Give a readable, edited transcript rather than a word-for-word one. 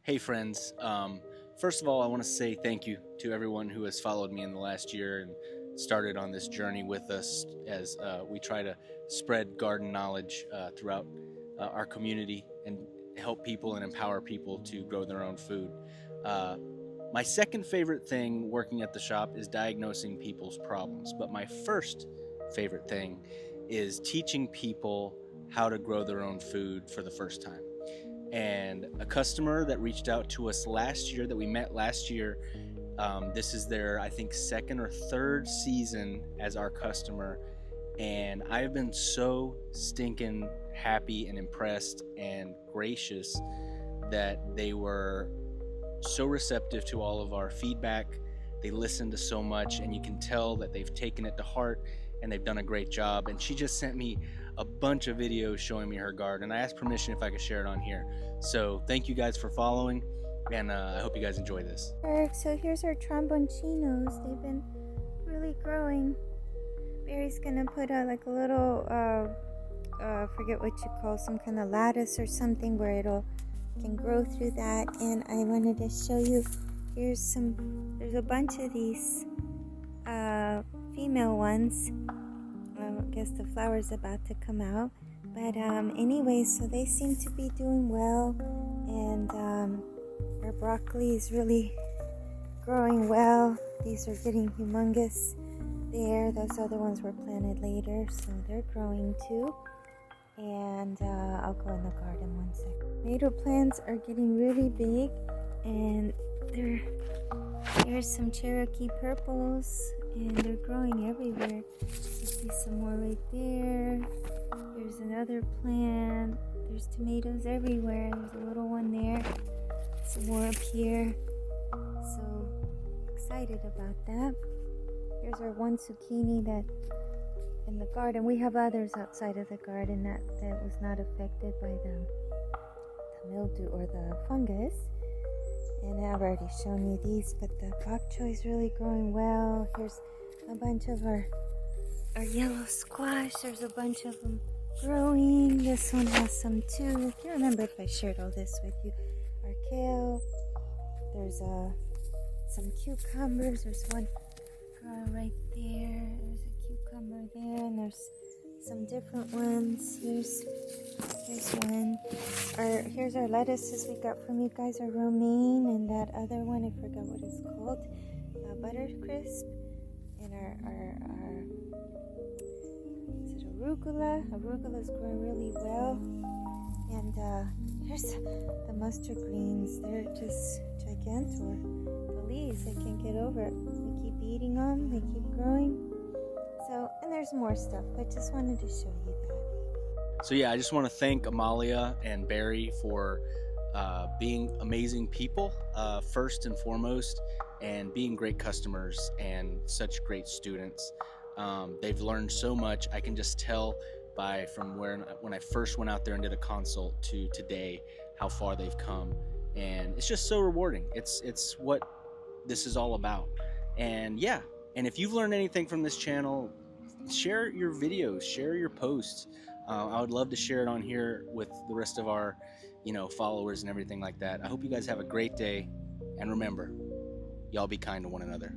Hey friends, first of all, I want to say thank you to everyone who has followed me in the last year and started on this journey with us as we try to spread garden knowledge throughout our community and help people and empower people to grow their own food. Uh, my second favorite thing working at the shop is diagnosing people's problems, but my first favorite thing is teaching people how to grow their own food for the first time. And a customer that reached out to us last year, that we met last year, this is their, I think, second or third season as our customer. And I've been so stinking happy and impressed and gracious that they were so receptive to all of our feedback. They listened to so much, and you can tell that they've taken it to heart and they've done a great job. And she just sent me a bunch of videos showing me her garden. I asked permission if I could share it on here. So thank you guys for following, and I hope you guys enjoy this. So here's our tromboncinos. They've been really growing. Barry's gonna put like a little, forget what you call, some kind of lattice or something where can grow through that. And I wanted to show you, there's a bunch of these female ones. I guess the flower's about to come out. But anyway, so they seem to be doing well. And our broccoli is really growing well. These are getting humongous there. Those other ones were planted later, so they're growing too. And I'll go in the garden one second. Tomato plants are getting really big, and there's some Cherokee purples, and they're growing everywhere. You see some more right there. There's another plant. There's tomatoes everywhere. There's a little one there. Some more up here. So excited about that. Here's our one zucchini that in the garden. We have others outside of the garden that was not affected by the mildew or the fungus. And I've already shown you these, but the bok choy is really growing well. Here's a bunch of our yellow squash. There's a bunch of them growing. This one has some too. I can't remember if I shared all this with you. Our kale. There's some cucumbers. There's one right there. There's a cucumber there, and there's some different ones. Here's one. Here's our lettuces we got from you guys, our romaine, and that other one, I forgot what it's called, butter crisp, and our is it arugula? Arugula's growing really well. And here's the mustard greens. They're just gigantor. The leaves, I can't get over it. We keep eating them, they keep growing. So, and there's more stuff, but just wanted to show you that. So yeah, I just want to thank Amalia and Barry for being amazing people, first and foremost, and being great customers and such great students. They've learned so much. I can just tell from when I first went out there and did a consult to today how far they've come, and it's just so rewarding. It's what this is all about. And yeah, and if you've learned anything from this channel, share your videos, share your posts. I would love to share it on here with the rest of our, followers and everything like that. I hope you guys have a great day, and remember, y'all be kind to one another.